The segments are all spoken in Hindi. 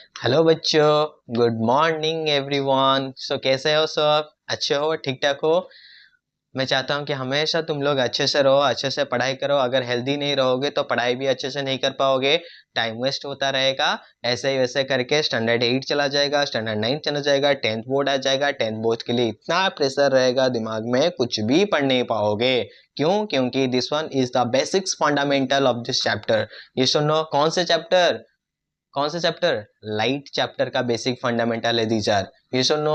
हेलो बच्चों, गुड मॉर्निंग एवरीवन। कैसे हो सब? अच्छे हो? ठीक ठाक हो? मैं चाहता हूँ कि हमेशा तुम लोग अच्छे से रहो, अच्छे से पढ़ाई करो। अगर हेल्दी नहीं रहोगे तो पढ़ाई भी अच्छे से नहीं कर पाओगे, टाइम वेस्ट होता रहेगा। ऐसे ही वैसे करके स्टैंडर्ड 8 चला जाएगा, स्टैंडर्ड 9 चला जाएगा, 10th बोर्ड आ जाएगा। 10th बोर्ड के लिए इतना प्रेशर रहेगा दिमाग में, कुछ भी पढ़ नहीं पाओगे। क्यों? क्योंकि this one is the basics fundamental of this chapter. ये सुनो, कौन से चैप्टर? कौन सा चैप्टर? लाइट चैप्टर का बेसिक फंडामेंटल है these are. You should know.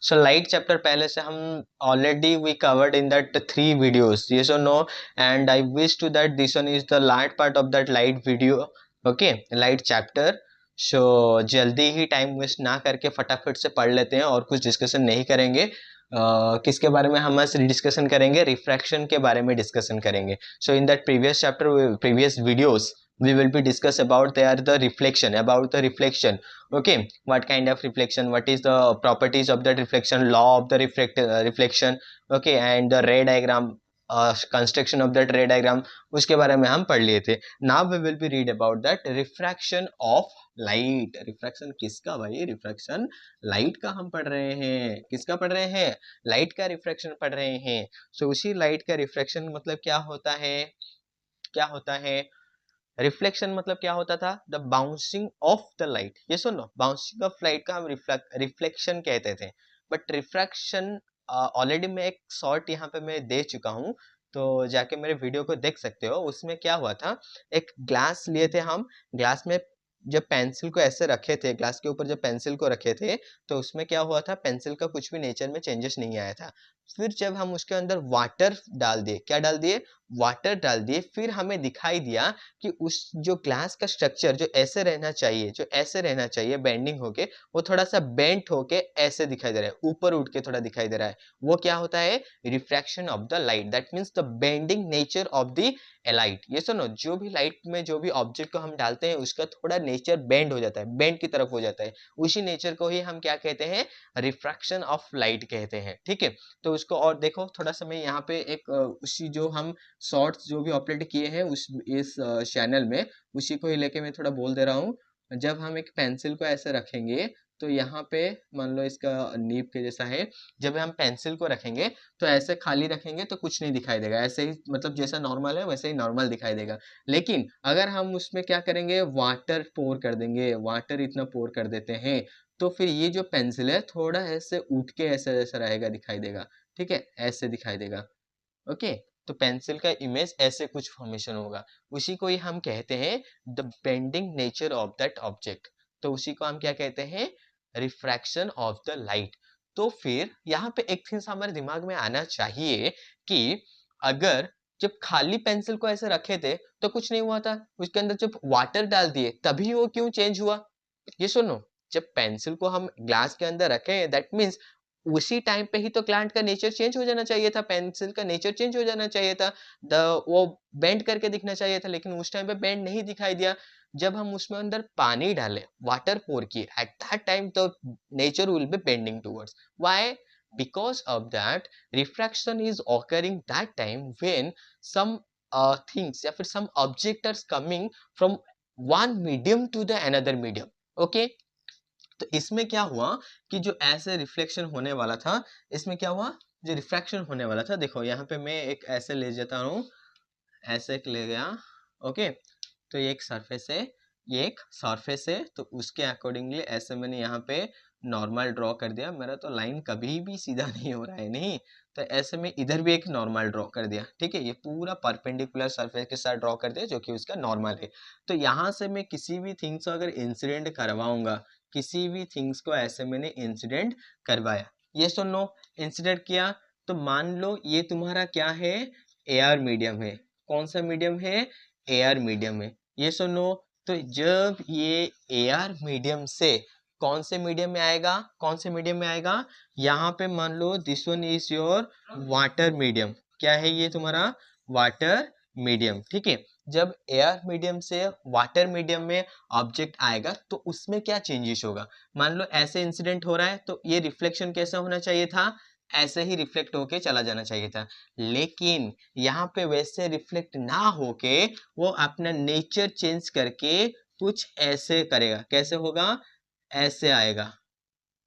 So light chapter पहले से हम already we covered in that 3 videos, you should know. And I wish to that this one is the last part of that light video. Okay, light chapter. So जल्दी ही टाइम वेस्ट ना करके फटाफट से पढ़ लेते हैं और कुछ डिस्कशन नहीं करेंगे। किसके बारे में हम आज डिस्कशन करेंगे? रिफ्रैक्शन के बारे में डिस्कशन करेंगे। So in that previous chapter, previous videos, we will be discuss about the reflection. Okay, what kind of reflection, what is the properties of that reflection, law of the reflection. Okay, and the ray diagram, construction of that ray diagram, उसके बारे में हम पढ़ लिए थे। now we will be read about that refraction of light. Refraction किसका भाई? रिफ्रैक्शन लाइट का हम पढ़ रहे हैं। किसका पढ़ रहे हैं? लाइट का रिफ्रैक्शन पढ़ रहे हैं। सो उसी लाइट का रिफ्रैक्शन मतलब क्या होता है? क्या होता है? रिफ्लेक्शन मतलब क्या होता था? The bouncing off the light. ये सुनो, बाउंसिंग ऑफ लाइट का हम रिफ्लेक्शन कहते थे। बट रिफ्रैक्शन ऑलरेडी मैं एक शॉर्ट यहाँ पे मैं दे चुका हूँ, तो जाके मेरे वीडियो को देख सकते हो। उसमें क्या हुआ था, एक ग्लास लिए थे हम। ग्लास में जब पेंसिल को ऐसे रखे थे, ग्लास के ऊपर जब पेंसिल को रखे थे, तो उसमें क्या हुआ था, पेंसिल का कुछ भी नेचर में चेंजेस नहीं आया था। फिर जब हम उसके अंदर वाटर डाल दिए, क्या डाल दिए? वाटर डाल दिए। फिर हमें दिखाई दिया कि उस जो ग्लास का स्ट्रक्चर जो ऐसे रहना चाहिए, जो ऐसे रहना चाहिए बेंडिंग होके, वो थोड़ा सा बेंट होके ऐसे दिखाई दे रहा है, ऊपर उठ के थोड़ा दिखाई दे रहा है। वो क्या होता है? Refraction of the light. That means the bending nature of the light. ये सुनो, जो भी लाइट में जो भी ऑब्जेक्ट को हम डालते हैं उसका थोड़ा नेचर बेंड हो जाता है, बेंड की तरफ हो जाता है। उसी नेचर को ही हम क्या कहते हैं? रिफ्रैक्शन ऑफ लाइट कहते हैं। ठीक है, तो उसको और देखो थोड़ा सा। मैं यहाँ पे एक उसी जो हम शॉर्ट्स जो भी अपलोड किए हैं उस इस चैनल में, उसी को ही लेके मैं थोड़ा बोल दे रहा हूँ। जब हम एक पेंसिल को ऐसे रखेंगे, तो यहाँ पे मान लो इसका नीब के जैसा है। जब हम पेंसिल को रखेंगे तो ऐसे खाली रखेंगे तो कुछ नहीं दिखाई देगा, ऐसे ही मतलब जैसा नॉर्मल है वैसे ही नॉर्मल दिखाई देगा। लेकिन अगर हम उसमें क्या करेंगे, वाटर पोर कर देंगे, वाटर इतना पोर कर देते हैं, तो फिर ये जो पेंसिल है थोड़ा ऐसे उठ के ऐसे जैसा रहेगा, दिखाई देगा। ठीक है, ऐसे दिखाई देगा। ओके, तो पेंसिल का इमेज ऐसे कुछ फॉर्मेशन होगा। उसी को ही हम कहते हैं the bending nature of that object. तो उसी को हम क्या कहते हैं? Refraction of the light. तो फिर यहाँ पे एक चीज हमारे दिमाग में आना चाहिए कि अगर जब खाली पेंसिल को ऐसे रखे थे तो कुछ नहीं हुआ था, उसके अंदर जब वाटर डाल दिए तभी वो क्यों चेंज हुआ? ये सुनो, जब पेंसिल को हम ग्लास के अंदर रखे, दैट मीन्स उसी टाइम पे ही तो प्लांट का नेचर चेंज हो जाना चाहिए था, पेंसिल का नेचर चेंज हो जाना चाहिए था। द वो बेंड करके दिखना चाहिए था, लेकिन उस टाइम पे बेंड नहीं दिखाई दिया। जब हम उसमें अंदर पानी डाले, वाटर पोर किए, एट दैट टाइम तो nature will be bending towards. Why? because of that refraction is occurring that time when some things या फिर some object are coming from one medium to the another medium. okay, तो इसमें क्या हुआ कि जो ऐसे रिफ्लेक्शन होने वाला था, इसमें क्या हुआ, जो रिफ्रैक्शन होने वाला था, देखो यहाँ पे मैं एक ऐसे ले जाता हूँ, ऐसे एक ले गया। ओके, तो ये एक सरफेस है, ये एक सरफेस है, तो उसके अकॉर्डिंगली ऐसे मैंने यहाँ पे नॉर्मल ड्रॉ कर दिया। मेरा तो लाइन कभी भी सीधा नहीं हो रहा है, नहीं, तो ऐसे में इधर भी एक नॉर्मल ड्रॉ कर दिया। ठीक है, ये पूरा परपेंडिकुलर सरफेस के साथ ड्रॉ कर दिया जो कि उसका नॉर्मल है। तो यहाँ से मैं किसी भी थिंग्स को अगर इंसिडेंट करवाऊंगा, किसी भी थिंग्स को ऐसे मैंने इंसिडेंट करवाया, ये सुनो, इंसिडेंट किया, तो मान लो ये तुम्हारा क्या है? एयर मीडियम है। कौन सा मीडियम है? एयर मीडियम है। ये सुनो, तो जब ये एयर मीडियम से कौन से मीडियम में आएगा? कौन से मीडियम में आएगा? यहाँ पे मान लो this one is your water medium. क्या है ये तुम्हारा? Water medium. ठीक है, जब एयर मीडियम से वाटर मीडियम में ऑब्जेक्ट आएगा तो उसमें क्या चेंजेस होगा? मान लो ऐसे इंसिडेंट हो रहा है, तो ये रिफ्लेक्शन कैसा होना चाहिए था? ऐसे ही रिफ्लेक्ट होके चला जाना चाहिए था। लेकिन यहाँ पे वैसे रिफ्लेक्ट ना होके वो अपना नेचर चेंज करके कुछ ऐसे करेगा। कैसे होगा? ऐसे आएगा,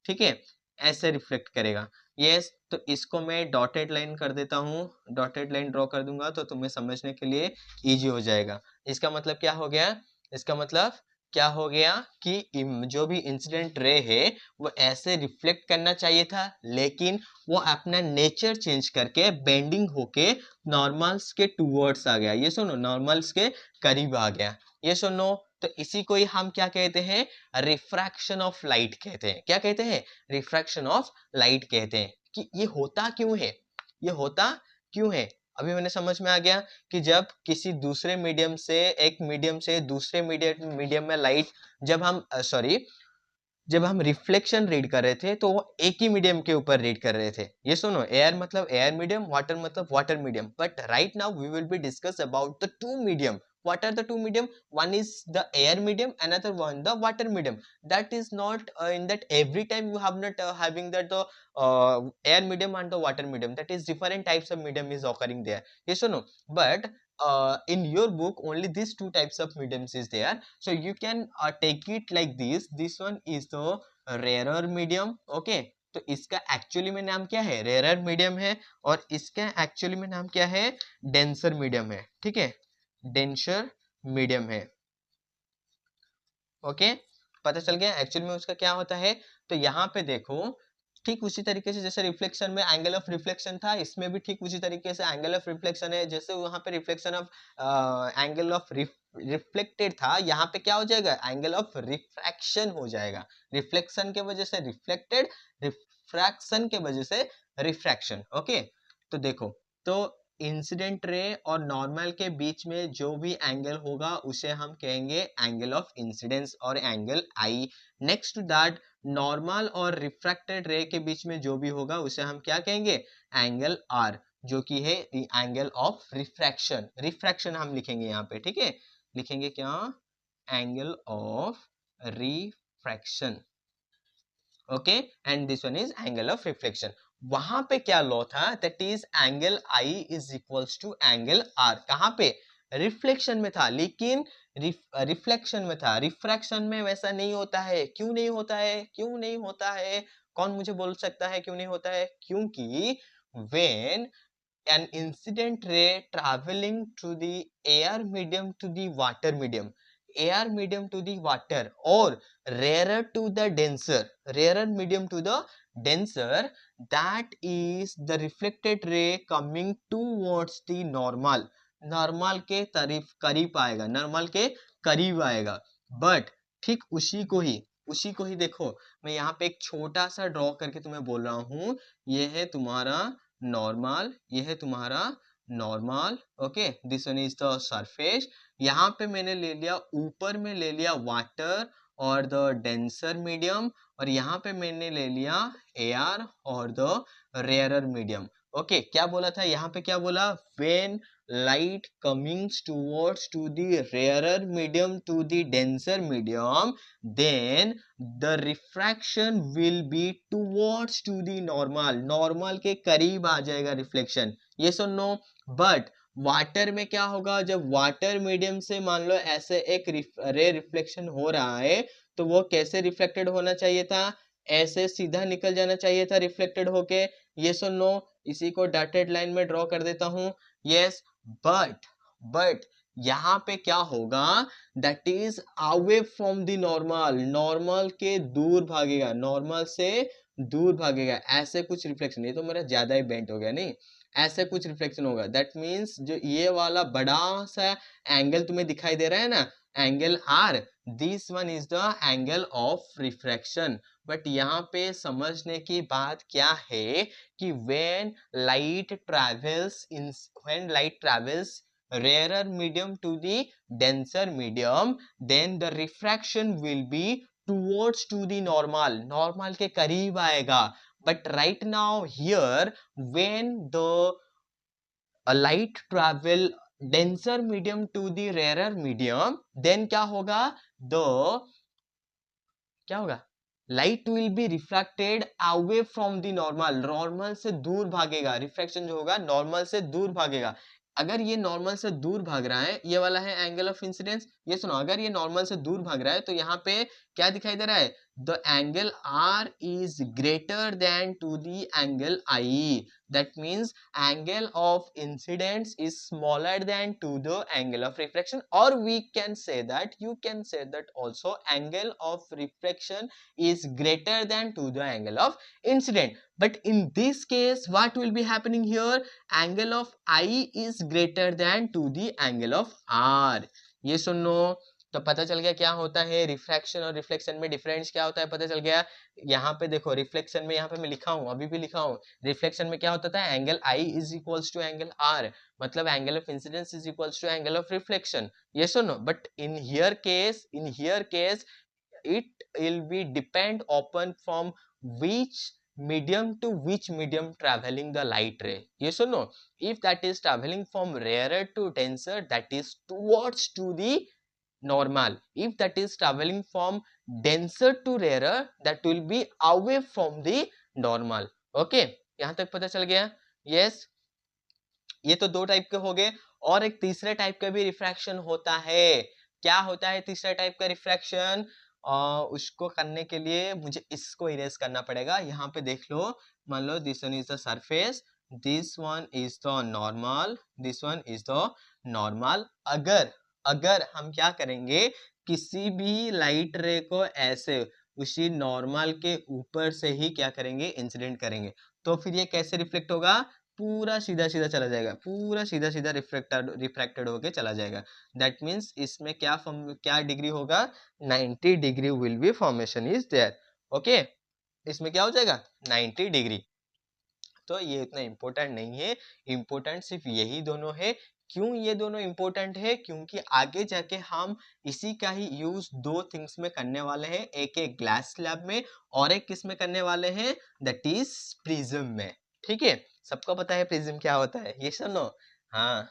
ठीक है, ऐसे रिफ्लेक्ट करेगा। यस, तो इसको मैं डॉटेड लाइन कर देता हूँ, डॉटेड लाइन ड्रॉ कर दूंगा तो तुम्हें समझने के लिए इजी हो जाएगा। इसका मतलब क्या हो गया, इसका मतलब क्या हो गया कि जो भी इंसिडेंट रे है वो ऐसे रिफ्लेक्ट करना चाहिए था, लेकिन वो अपना नेचर चेंज करके बेंडिंग होके नॉर्मल्स के टूवर्ड्स आ गया। ये सुनो, नॉर्मल्स के करीब आ गया। ये सुनो, तो इसी को ही हम क्या कहते हैं, रिफ्रैक्शन ऑफ लाइट कहते हैं। क्या कहते हैं, रिफ्रैक्शन ऑफ लाइट कहते हैं। कि ये होता क्यों है, ये होता क्यों है, अभी मैंने समझ में आ गया कि जब किसी दूसरे मीडियम से, एक मीडियम से दूसरे मीडियम में लाइट, जब हम सॉरी जब हम रिफ्लेक्शन रीड कर रहे थे तो वो एक ही मीडियम के ऊपर रीड कर रहे थे। ये सुनो, एयर मतलब एयर मीडियम, वाटर मतलब water medium, but right now we will be discuss about the two medium. What are the two medium? One is the air medium, another one the water medium. That is not in that every time you have not having that the air medium and the water medium. That is different types of medium is occurring there. Yes or no? But in your book only these two types of mediums is there, so you can take it like this one is the rarer medium. Okay, तो इसका एक्चुअली में नाम क्या है, रेयर मीडियम है, और इसका एक्चुअली में नाम क्या है, डेंसर मीडियम है। ठीक है, डेंसर मीडियम है। ओके, पता चल गया एक्चुअली में उसका क्या होता है। तो यहाँ पे देखो, ठीक उसी तरीके से जैसे रिफ्लेक्शन में एंगल ऑफ रिफ्लेक्शन था, इसमें भी ठीक उसी तरीके से एंगल ऑफ रिफ्लेक्शन है। जैसे वहां पे reflection of angle of reflected था, यहाँ पे क्या हो जाएगा, एंगल ऑफ रिफ्रैक्शन हो जाएगा। रिफ्लेक्शन के वजह से रिफ्लेक्टेड, रिफ्रैक्शन के वजह से रिफ्रैक्शन। ओके, तो देखो, तो इंसिडेंट रे और नॉर्मल के बीच में जो भी एंगल होगा उसे हम कहेंगे एंगल ऑफ इंसिडेंस और angle I. Next to that, normal और रिफ्रैक्टेड रे के बीच में जो भी होगा उसे हम क्या कहेंगे, एंगल आर, जो कि है एंगल ऑफ रिफ्रैक्शन। रिफ्रैक्शन हम लिखेंगे यहाँ पे, ठीक है, लिखेंगे क्या, angle of refraction. Okay, and this one is angle of reflection. वहां पे क्या लॉ था, that is angle I is equals to angle R. कहां पे, रिफ्लेक्शन में था, लेकिन रिफ्लेक्शन में था, रिफ्रैक्शन में वैसा नहीं होता है। क्यों नहीं होता है, क्यों नहीं होता है, कौन मुझे बोल सकता है क्यों नहीं होता है? क्योंकि when an incident ray traveling to the air medium to the water medium, air medium to the water, or rarer to the denser, rarer medium to the denser, that is the reflected ray coming towards the normal, normal के करीब आएगा, नॉर्मल के करीब आएगा। बट ठीक उसी को ही देखो, मैं यहाँ पे एक छोटा सा ड्रॉ करके तुम्हें बोल रहा हूँ, ये है तुम्हारा नॉर्मल, ये है तुम्हारा normal. Okay, this one is the surface. यहाँ पे मैंने ले लिया, ऊपर में ले लिया वाटर और द डेंसर मीडियम, और यहाँ पे मैंने ले लिया एयर और द रेयरर मीडियम। ओके, क्या बोला था यहाँ पे, क्या बोला, when light comings towards to the rarer medium to the denser medium, then the refraction will be towards to the normal, normal के करीब आ जाएगा रिफ्लेक्शन। ये सुनो, बट वाटर में क्या होगा, जब वाटर मीडियम से मान लो ऐसे एक रे रिफ्लेक्शन हो रहा है, तो वो कैसे रिफ्लेक्टेड होना चाहिए था, ऐसे सीधा निकल जाना चाहिए था रिफ्लेक्टेड होके। ये सुनो, इसी को डॉटेड लाइन में ड्रॉ कर देता हूं। यस, बट यहाँ पे क्या होगा, that is away from the normal, normal के दूर भागेगा, नॉर्मल से दूर भागेगा। ऐसे कुछ रिफ्लेक्शन, ये तो मेरा ज्यादा ही बेंट हो गया, नहीं, ऐसे कुछ रिफ्लेक्शन होगा। दैट मीन्स जो ये वाला बड़ा सा एंगल तुम्हें दिखाई दे रहा है ना, angle R, this one is the angle of refraction. But यहाँ पे समझने की बात क्या है कि when light travels rarer medium to the denser medium, then the refraction will be towards to the normal, normal के करीब आएगा। but right now here when the light travel denser medium to the rarer medium, then क्या होगा, the क्या होगा, light will be refracted away from the normal, normal से दूर भागेगा। रिफ्रैक्शन जो होगा नॉर्मल से दूर भागेगा। अगर ये नॉर्मल से दूर भाग रहा है, ये वाला है एंगल ऑफ इंसिडेंस, ये सुनो, अगर ये नॉर्मल से दूर भाग रहा है तो यहाँ पे क्या दिखाई दे रहा है, the angle R is greater than to the angle I, that means angle of incidence is smaller than to the angle of refraction, or we can say that, you can say that also, angle of refraction is greater than to the angle of incident. But in this case what will be happening here, angle of I is greater than to the angle of R. ये सुनो, तो पता चल गया क्या होता है रिफ्रैक्शन और रिफ्लेक्शन में डिफरेंस क्या होता है, पता चल गया। यहाँ पे देखो रिफ्लेक्शन में, यहाँ पे मैं लिखा हूँ, अभी भी लिखा हूँ, रिफ्लेक्शन में क्या होता था, angle I is equals to angle R, मतलब angle of incidence is equals to angle of reflection, ये सुनो। But in here case it will be depend upon from which medium to which medium traveling the light ray, yes or no? If that is traveling from rarer to denser, that is towards to the normal. If that is traveling from denser to rarer, that will be away from the normal. Okay, यहाँ तक पता चल गया? yes, ये तो दो टाइप के हो गए, और एक तीसरे टाइप का भी रिफ्रैक्शन होता है। क्या होता है तीसरा टाइप का रिफ्रैक्शन? उसको करने के लिए मुझे इसको इरेज करना पड़ेगा। यहाँ पे देख लो, मान लो this one is the surface, this one is the normal, this one is the normal. अगर हम क्या करेंगे, किसी भी लाइट रे को ऐसे उसी नॉर्मल के ऊपर से ही क्या करेंगे, इंसिडेंट करेंगे, तो फिर ये कैसे रिफ्लेक्ट होगा, पूरा सीधा सीधा चला जाएगा, पूरा सीधा सीधा रिफ्रैक्टेड होके चला जाएगा। दैट मीन्स इसमें क्या डिग्री होगा, 90 degree will be formation is there. Okay, इसमें क्या हो जाएगा, 90 डिग्री। तो ये इतना इंपॉर्टेंट नहीं है, इंपॉर्टेंट सिर्फ यही दोनों है। क्यों ये दोनों इंपॉर्टेंट है, क्योंकि आगे जाके हम इसी का ही यूज दो थिंग्स में करने वाले हैं, एक ग्लास स्लैब में और एक किस में करने वाले हैं, दैट इज प्रिज्म में। ठीक है, सबको पता है प्रिज्म क्या होता है, ये सुनो। हाँ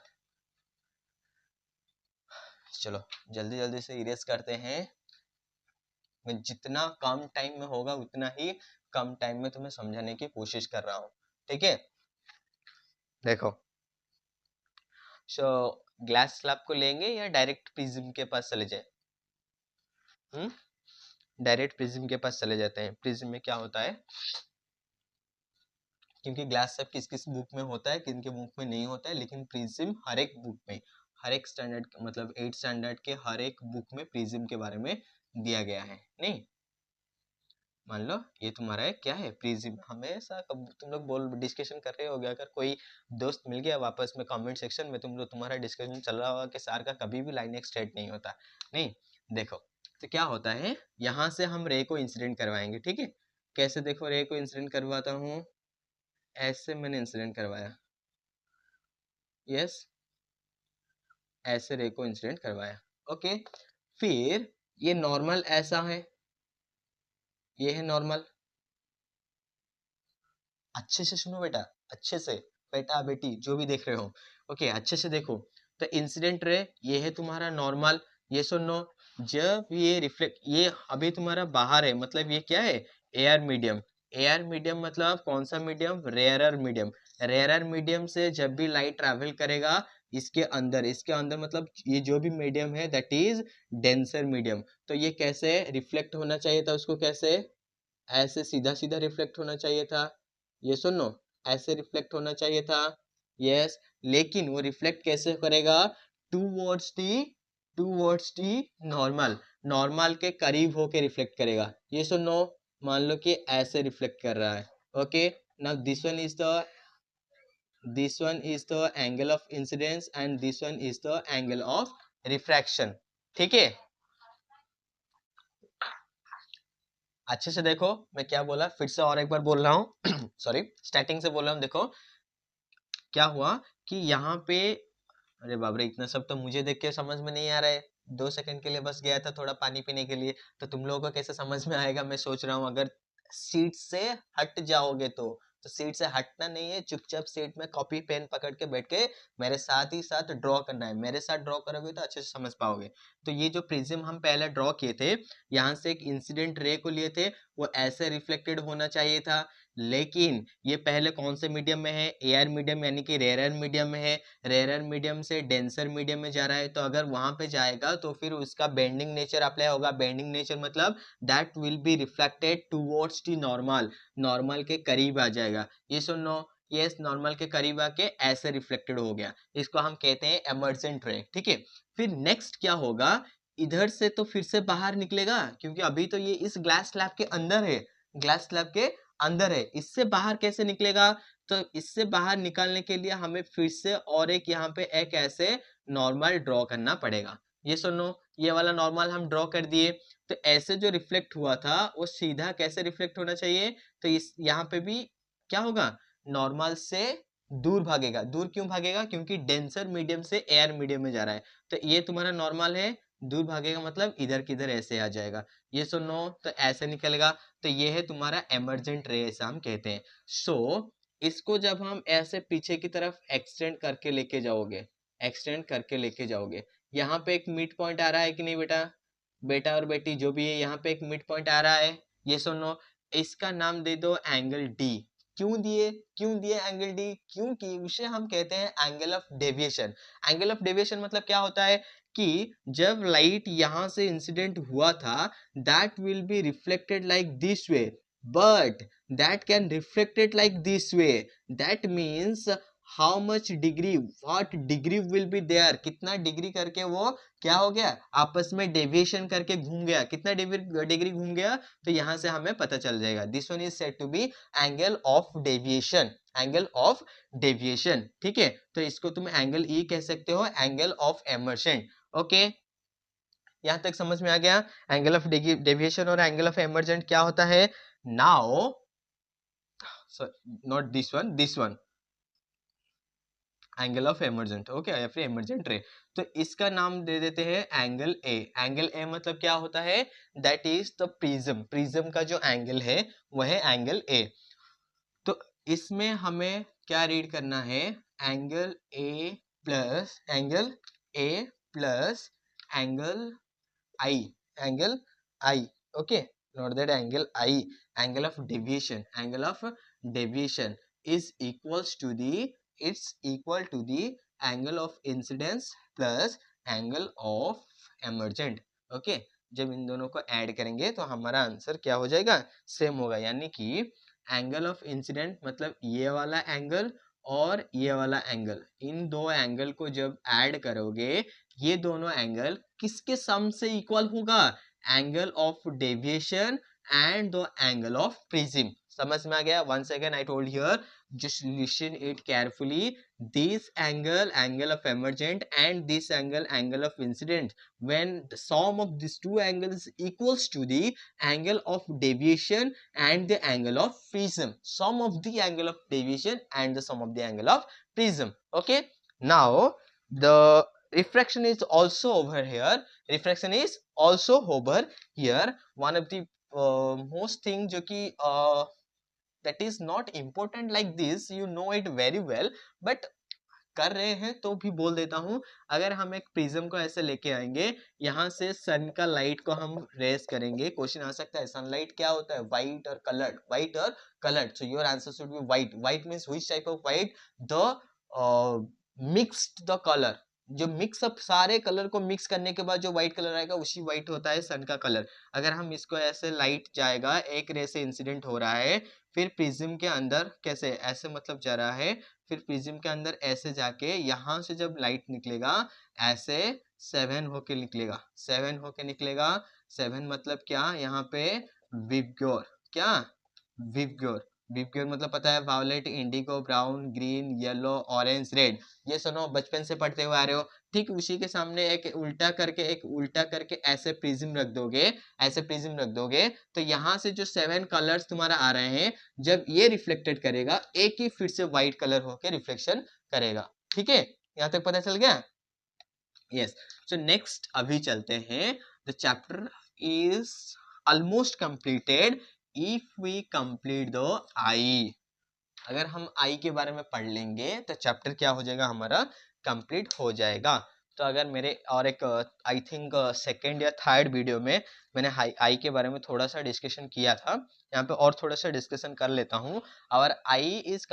चलो जल्दी जल्दी से इरेज करते हैं, मैं जितना कम टाइम में होगा उतना ही कम टाइम में तुम्हें समझाने की कोशिश कर रहा हूँ। ठीक है, देखो, सो ग्लास स्लैब को लेंगे या डायरेक्ट प्रिज्म के पास चले जाए? डायरेक्ट प्रिज्म के पास चले जाते हैं। प्रिज्म में क्या होता है, क्योंकि ग्लास स्लैब किस किस बुक में होता है, किन के बुक में नहीं होता है, लेकिन प्रिज्म हर एक बुक में, हर एक स्टैंडर्ड मतलब 8 स्टैंडर्ड के हर एक बुक में प्रिज्म के बारे में दिया गया है। नहीं, मान लो ये तुम्हारा है, क्या है, प्रिज्म। हमेशा तुम लोग बोल डिस्कशन कर रहे होगे, अगर कोई दोस्त मिल गया वापस में कमेंट सेक्शन में, तुम लोग तुम्हारा डिस्कशन चल रहा होगा कि सर का कभी भी लाइन एक स्ट्रेट नहीं होता। नहीं, देखो तो क्या होता है, यहाँ से हम रे को इंसिडेंट करवाएंगे। ठीक है, कैसे, देखो रे को इंसिडेंट करवाता हूँ, ऐसे मैंने इंसिडेंट करवाया, यस, ऐसे रे को इंसिडेंट करवाया। ओके, फिर ये नॉर्मल ऐसा है, ये है नॉर्मल। अच्छे से सुनो बेटा, अच्छे से, बेटा बेटी जो भी देख रहे हो, ओके अच्छे से देखो। तो इंसिडेंट रे ये है तुम्हारा नॉर्मल, ये सुनो, जब ये रिफ्लेक्ट, ये अभी तुम्हारा बाहर है, मतलब ये क्या है, एयर मीडियम। एयर मीडियम मतलब कौन सा medium, rarer medium. Rarer medium से जब भी लाइट ट्रैवल करेगा इसके अंदर मतलब ये जो भी मीडियम है दैट इज डेंसर मीडियम। तो ये कैसे रिफ्लेक्ट होना चाहिए था, उसको कैसे, ऐसे सीधा सीधा रिफ्लेक्ट होना चाहिए था, ये सुनो, ऐसे रिफ्लेक्ट होना चाहिए था, यस। लेकिन वो रिफ्लेक्ट कैसे करेगा, टूवर्ड्स दी नॉर्मल, नॉर्मल के करीब होके रिफ्लेक्ट करेगा, ये सुनो। मान लो कि ऐसे रिफ्लेक्ट कर रहा है, okay. Now this one is the angle of incidence and this one is the angle of refraction. ठीक है, अच्छे से देखो मैं क्या बोला, फिर से और एक बार बोल रहा हूँ सॉरी, स्टार्टिंग से बोल रहा हूँ। देखो क्या हुआ कि यहाँ पे, अरे बाप रे, इतना सब तो मुझे देख के समझ में नहीं आ रहा है, 2 सेकंड के लिए बस गया था थोड़ा पानी पीने के लिए, तो तुम लोगों को कैसे समझ में आएगा, मैं सोच रहा हूँ। अगर सीट से हट जाओगे तो सीट से हटना नहीं है, चुपचाप सीट में कॉपी पेन पकड़ के बैठ के मेरे साथ ही साथ ड्रॉ करना है, मेरे साथ ड्रॉ करोगे तो अच्छे से समझ पाओगे। तो ये जो प्रिज्म हम पहले ड्रॉ किए थे, यहाँ से एक इंसिडेंट रे को लिए थे, वो ऐसे रिफ्लेक्टेड होना चाहिए था, लेकिन ये पहले कौन से मीडियम में है, एयर मीडियम यानी कि रेयर मीडियम में है, रेयर मीडियम से डेंसर मीडियम में जा रहा है, तो अगर वहां पे जाएगा तो फिर उसका बेंडिंग नेचर अप्लाई होगा। बेंडिंग नेचर मतलब that will be reflected towards the normal, normal के करीब आ जाएगा। ये सुनो, ये नॉर्मल के करीब आके ऐसे रिफ्लेक्टेड हो गया, इसको हम कहते हैं एमर्जेंट रे, ठीक है। फिर नेक्स्ट क्या होगा, इधर से तो फिर से बाहर निकलेगा, क्योंकि अभी तो ये इस ग्लास स्लैब के अंदर है, ग्लास स्लैब के अंदर है, इससे बाहर कैसे निकलेगा, तो इससे बाहर निकालने के लिए हमें फिर से और एक यहाँ पे एक ऐसे नॉर्मल ड्रॉ करना पड़ेगा। ये सुनो, ये वाला नॉर्मल हम ड्रॉ कर दिए, तो ऐसे जो रिफ्लेक्ट हुआ था वो सीधा कैसे रिफ्लेक्ट होना चाहिए, तो इस यहाँ पे भी क्या होगा, नॉर्मल से दूर भागेगा। दूर क्यों भागेगा, क्योंकि डेंसर मीडियम से एयर मीडियम में जा रहा है, तो ये तुम्हारा नॉर्मल है, दूर भागेगा मतलब इधर किधर ऐसे आ जाएगा। ये सुनो, तो ऐसे निकलेगा, तो ये है तुम्हारा एमर्जेंट रे, ऐसा हम कहते हैं। सो इसको जब हम ऐसे पीछे की तरफ एक्सटेंड करके लेके जाओगे, एक्सटेंड करके लेके जाओगे, यहाँ पे एक मिड पॉइंट आ रहा है कि नहीं बेटा, बेटा और बेटी जो भी है, यहाँ पे एक मिड पॉइंट आ रहा है। ये सुनो, इसका नाम दे दो एंगल डी। क्यों दिए एंगल डी, क्योंकि उसे हम कहते हैं angle of deviation. Angle of deviation मतलब क्या होता है कि जब लाइट यहां से इंसिडेंट हुआ था, that will be reflected like this way, but that can reflected like this way, that means how much degree, what degree will be there, कितना डिग्री करके वो क्या हो गया, आपस में डेविएशन करके घूम गया, कितना डिग्री घूम गया, तो यहां से हमें पता चल जाएगा। This one is said to be angle of deviation, angle of deviation, ठीक है। तो इसको तुम एंगल ई कह सकते हो, एंगल ऑफ एमर्जेंट। ओके, यहां तक समझ में आ गया, एंगल ऑफ डेविएशन और एंगल ऑफ एमर्जेंट क्या होता है। Now not this one, this one angle of emergent, okay, या फिर एमर्जेंट रे, तो इसका नाम दे देते हैं एंगल ए। एंगल ए मतलब क्या होता है, that is the prism, prism का जो एंगल है वह है एंगल ए। तो इसमें हमें क्या रीड करना है, angle A plus angle A plus angle I, angle I, okay, not that angle I, angle of deviation, angle of deviation is equals to the, it's equal to the angle of incidence plus angle of emergent, okay. जब इन दोनों को ऐड करेंगे तो हमारा आंसर क्या हो जाएगा, सेम होगा, यानी कि एंगल ऑफ इंसिडेंट मतलब ये वाला एंगल और ये वाला एंगल, इन दो एंगल को जब ऐड करोगे, ये दोनों एंगल किसके सम से इक्वल होगा, angle of deviation and the angle of prism. समझ में आ गया, once again I told here, just listen it carefully, this angle, angle of emergent, and this angle, angle of incident, when the sum of these two angles equals to the angle of deviation and the angle of prism, sum of the angle of deviation and the sum of the angle of prism, okay। Now the refraction is also over here, refraction is also over here, one of the most thing जो कि that is not important like this, you know it very well, but कर रहे हैं तो भी बोल देता हूं। अगर हम एक प्रिज्म को ऐसे लेके आएंगे, यहाँ से सन का लाइट को हम रेस करेंगे, क्वेश्चन आ सकता है सनलाइट क्या होता है, व्हाइट और कलर्ड, व्हाइट और coloured, so your answer should be white. White means which type of white, the mixed the colour, जो मिक्स अप सारे कलर को मिक्स करने के बाद जो व्हाइट कलर आएगा उसी व्हाइट होता है सन का कलर। अगर हम इसको ऐसे लाइट जाएगा, एक रे से इंसिडेंट हो रहा है, फिर प्रिज्म के अंदर कैसे ऐसे मतलब जा रहा है, फिर प्रिज्म के अंदर ऐसे जाके यहाँ से जब लाइट निकलेगा ऐसे 7 होके निकलेगा, 7 होके निकलेगा। 7 मतलब क्या, यहाँ पे विबग्योर, क्या विबग्योर, विबग्योर मतलब पता है, violet, indigo, brown, green, yellow, orange, red, ये सुनो बचपन से पढ़ते हुए आ रहे हो। ठीक उसी के सामने एक उल्टा करके, एक उल्टा करके ऐसे प्रिज्म रख दोगे, ऐसे प्रिज्म रख दोगे, तो यहाँ से जो 7 कलर्स तुम्हारा आ रहे हैं, जब ये रिफ्लेक्टेड करेगा, एक ही फिर से व्हाइट कलर होके रिफ्लेक्शन करेगा, ठीक है, यहाँ तक पता चल गया। यस, सो नेक्स्ट अभी चलते हैं, the chapter is almost completed if we complete the eye. अगर हम आई के बारे में पढ़ लेंगे तो चैप्टर क्या हो जाएगा हमारा, कंप्लीट हो जाएगा। तो अगर मेरे और एक आई थिंक सेकेंड या थर्ड वीडियो में मैंने आई के बारे में थोड़ा सा डिस्कशन किया था, यहाँ पे और थोड़ा सा डिस्कशन कर लेता हूँ। आवर आई इज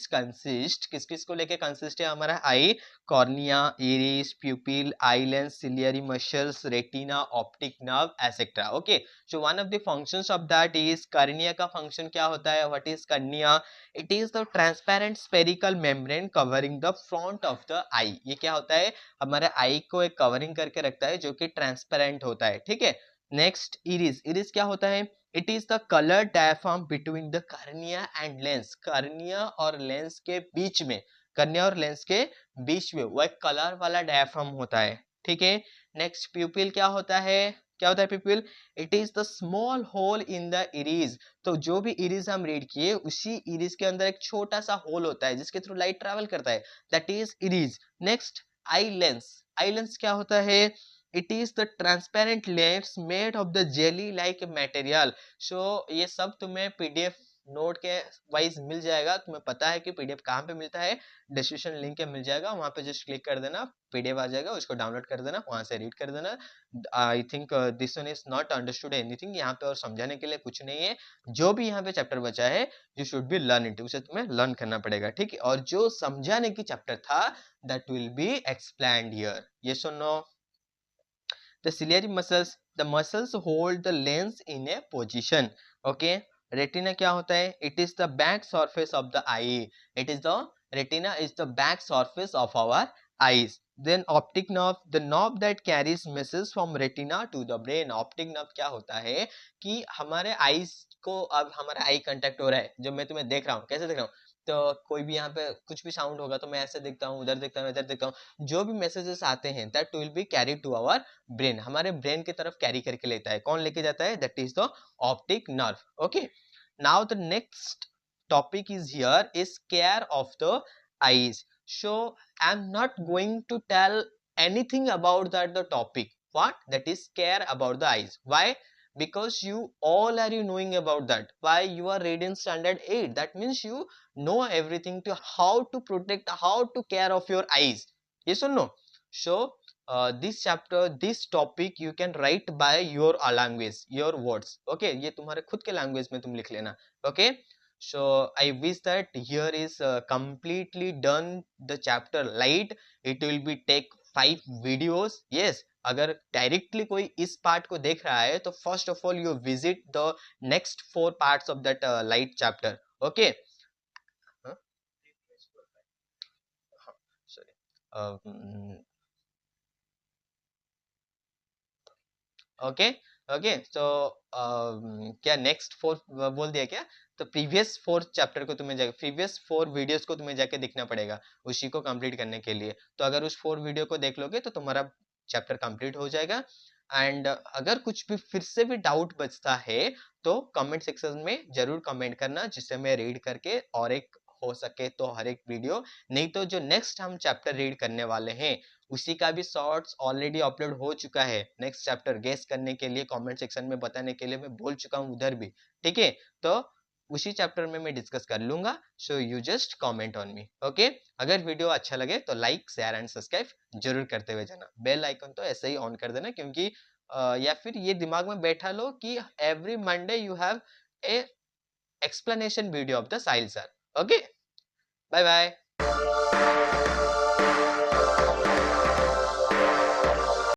कंसिस्ट किस किस को लेके कंसिस्ट है हमारा eye? Cornea, iris, pupil, eye lens, ciliary muscles, retina, optic nerve etcetera. Okay, so one of the functions of that is cornea का फंक्शन क्या होता है? What is cornea? It is the transparent spherical membrane covering the front of the eye. ये क्या होता है? हमारे आई को एक कवरिंग करके रखता है जो कि ट्रांसपेरेंट होता है, ठीक है। Next iris. इरिस क्या होता है? It is the colour diaphragm between the cornea and lens. Cornea और लेंस के बीच में, कर्निया और लेंस के बीच में वो एक कलर वाला डायफ्राम होता है, ठीक है। नेक्स्ट प्यूपिल क्या होता है? क्या होता है pupil? It is the small hole in the iris. तो जो भी इरिस हम रीड किए उसी इरिस के अंदर एक छोटा सा होल होता है जिसके थ्रू लाइट ट्रेवल करता है, that is iris. Next eye lens. Eye lens क्या होता है? It is the transparent lens made of the jelly like material. So ये सब तुम्हें पीडीएफ नोट के वाइज मिल जाएगा। तुम्हें पता है कि पीडीएफ कहाँ पे मिलता है, डिस्क्रिप्शन लिंक पे मिल जाएगा, वहां पे जस्ट क्लिक कर देना, पीडीएफ आ जाएगा, उसको डाउनलोड कर देना, वहां से रीड कर देना। I think this one is not understood anything, यहाँ पे और समझाने के लिए कुछ नहीं है। जो भी यहाँ पे चैप्टर बचा है you should be learn it, उसे तुम्हें लर्न करना पड़ेगा, ठीक है। और जो समझाने की चैप्टर था that will be explained here. ये सुनो, the ciliary muscles hold the lens in a position, okay। retina क्या होता है? it is the back surface of the eye, it is the retina is the back surface of our eyes। then optic nerve, the nerve that carries messages from retina to the brain। optic nerve क्या होता है कि हमारे आईज को, अब हमारा आई कांटेक्ट हो रहा है, जब मैं तुम्हें देख रहा हूँ, कैसे देख रहा हूँ? तो कोई भी यहाँ पे कुछ भी साउंड होगा तो मैं ऐसे देखता हूँ, उधर देखता हूँ, इधर देखता हूँ, जो भी मैसेजेस आते हैं that will be carry to our brain, हमारे ब्रेन की तरफ कैरी करके लेता है। कौन लेके जाता है? That is the optic nerve, okay. Now the next topic is here is care of the eyes। so I'm not going to tell anything about that the topic, what that is care about the eyes। why? because you all are you knowing about that, why you are reading standard 8, that means you know everything to how to protect, how to care of your eyes, yes or no? so this chapter, this topic you can write by your language, your words, okay। ये तुम्हारे खुद के language में तुम लिख लेना, okay। so I wish that here is completely done the chapter light, it will be take 5 videos, yes। अगर डायरेक्टली कोई इस पार्ट को देख रहा है तो first of all you visit the next 4 parts of that light chapter, okay. Sorry, okay okay. तो क्या नेक्स्ट 4 बोल दिया क्या? तो प्रीवियस 4 चैप्टर को तुम्हें जाके, प्रीवियस 4 वीडियोस को तुम्हें जाके देखना पड़ेगा उसी को कंप्लीट करने के लिए। तो अगर उस 4 वीडियो को देख लोगे तो तुम्हारा चैप्टर कंप्लीट हो जाएगा। एंड अगर कुछ भी फिर से भी डाउट बचता है तो कमेंट सेक्शन में जरूर कमेंट करना, जिससे मैं रीड करके और एक हो सके तो हर एक वीडियो, नहीं तो जो नेक्स्ट हम चैप्टर रीड करने वाले हैं उसी का भी शॉर्ट्स ऑलरेडी अपलोड हो चुका है। नेक्स्ट चैप्टर गेस करने के लिए कमेंट सेक्शन में बताने के लिए मैं बोल चुका हूँ उधर भी, ठीक है। तो उसी चैप्टर में मैं डिस्कस कर लूंगा, so you just comment on me, okay. अगर वीडियो अच्छा लगे तो लाइक शेयर एंड सब्सक्राइब जरूर करते हुए जाना, बेल आइकन तो ऐसे ही ऑन कर देना, क्योंकि या फिर ये दिमाग में बैठा लो कि every Monday you have a explanation video of the Sahil sir, okay. Bye bye.